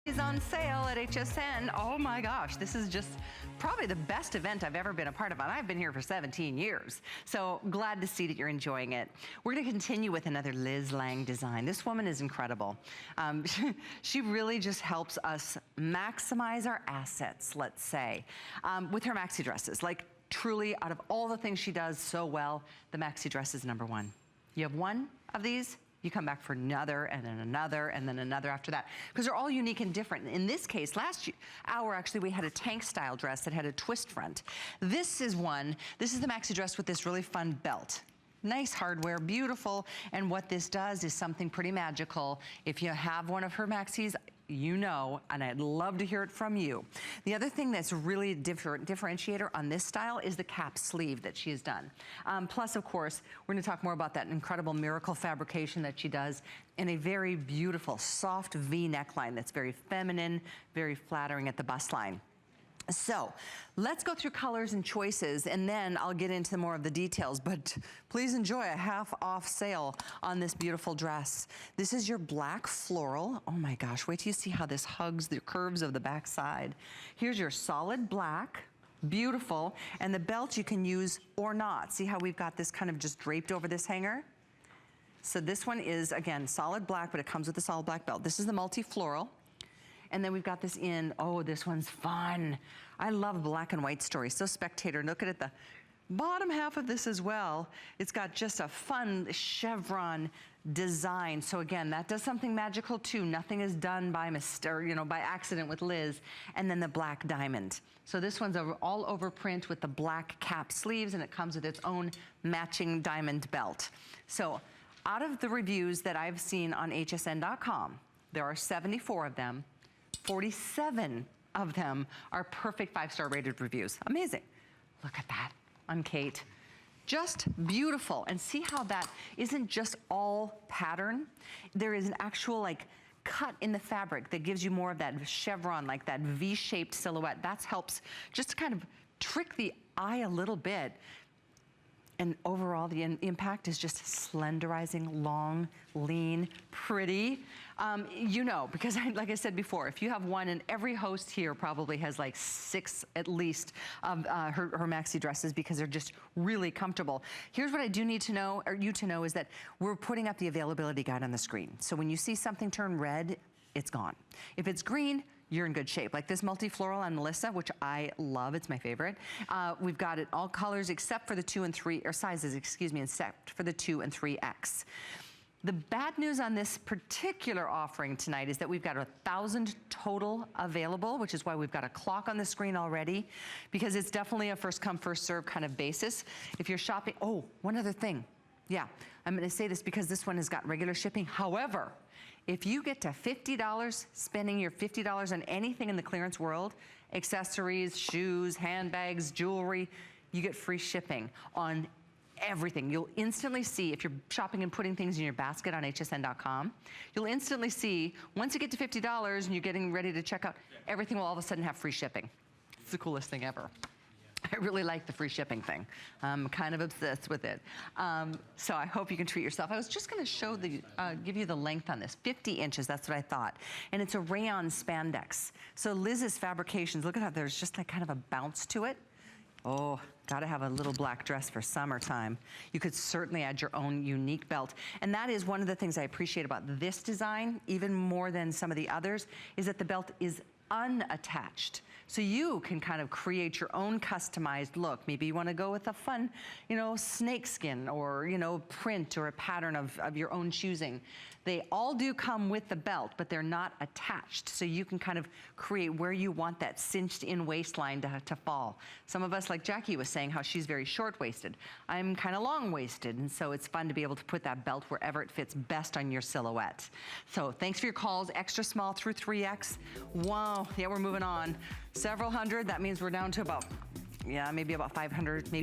Is on sale at HSN. Oh my gosh, this is just probably the best event I've ever been a part of, and I've been here for 17 years. So glad to see that you're enjoying it. We're gonna continue with another Liz Lange design. This woman is incredible. She really just helps us maximize our assets, let's say, with her maxi dresses. Like truly, out of all the things she does so well, the maxi dress is number one. You have one of these, you come back for another, and then another, and then another after that. Because they're all unique and different. In this case, last hour, actually, we had a tank style dress that had a twist front. This is the maxi dress with this really fun belt. Nice hardware, beautiful. And what this does is something pretty magical. If you have one of her maxis, you know, and I'd love to hear it from you. The other thing that's really differentiator on this style is the cap sleeve that she has done. Plus, of course, we're gonna talk more about that incredible miracle fabrication that she does in a very beautiful, soft V neckline that's very feminine, very flattering at the bust line. So let's go through colors and choices, and then I'll get into more of the details, but please enjoy a half off sale on this beautiful dress. This is your black floral. Oh my gosh, wait till you see how this hugs the curves of the back side. Here's your solid black, beautiful, and the belt you can use or not. See how we've got this kind of just draped over this hanger? So this one is, again, solid black, but it comes with a solid black belt. This is the multi-floral. And then we've got this in, oh, this one's fun. I love black and white stories, so spectator. Look at the bottom half of this as well. It's got just a fun chevron design. So again, that does something magical too. Nothing is done by by accident with Liz. And then the black diamond. So this one's all over print with the black cap sleeves, and it comes with its own matching diamond belt. So out of the reviews that I've seen on hsn.com, there are 74 of them. 47 of them are perfect 5-star rated reviews. Amazing. Look at that on Kate. Just beautiful. And see how that isn't just all pattern. There is an actual like cut in the fabric that gives you more of that chevron, like that V-shaped silhouette. That helps just to kind of trick the eye a little bit. And overall, the impact is just slenderizing, long, lean, pretty. You know, because like I said before, if you have one, and every host here probably has like 6 at least of her maxi dresses because they're just really comfortable. Here's what I do need to know, or you to know, is that we're putting up the availability guide on the screen. So when you see something turn red, it's gone. If it's green, you're in good shape. Like this multi-floral on Melissa, which I love, it's my favorite. We've got it all colors except for the 2 and 3, or sizes, excuse me, except for the 2 and 3X. The bad news on this particular offering tonight is that we've got 1,000 total available, which is why we've got a clock on the screen already, because it's definitely a first come, first serve kind of basis. If you're shopping, oh, one other thing. Yeah, I'm gonna say this because this one has got regular shipping. However, if you get to $50, spending your $50 on anything in the clearance world, accessories, shoes, handbags, jewelry, you get free shipping on everything. You'll instantly see, if you're shopping and putting things in your basket on hsn.com, you'll instantly see, once you get to $50 and you're getting ready to check out, everything will all of a sudden have free shipping. It's the coolest thing ever. I really like the free shipping thing. I'm kind of obsessed with it. So I hope you can treat yourself. I was just gonna show give you the length on this, 50 inches, that's what I thought. And it's a rayon spandex. So Liz's fabrications, look at how there's just like kind of a bounce to it. Oh, gotta have a little black dress for summertime. You could certainly add your own unique belt. And that is one of the things I appreciate about this design, even more than some of the others, is that the belt is unattached. So you can kind of create your own customized look. Maybe you want to go with a fun, snake skin or, print or a pattern of your own choosing. They all do come with the belt, but they're not attached. So you can kind of create where you want that cinched in waistline to fall. Some of us, like Jackie was saying, how she's very short-waisted. I'm kind of long-waisted, and so it's fun to be able to put that belt wherever it fits best on your silhouette. So thanks for your calls, extra small through 3X. Wow, yeah, we're moving on. Several hundred, that means we're down to about, maybe about 500, maybe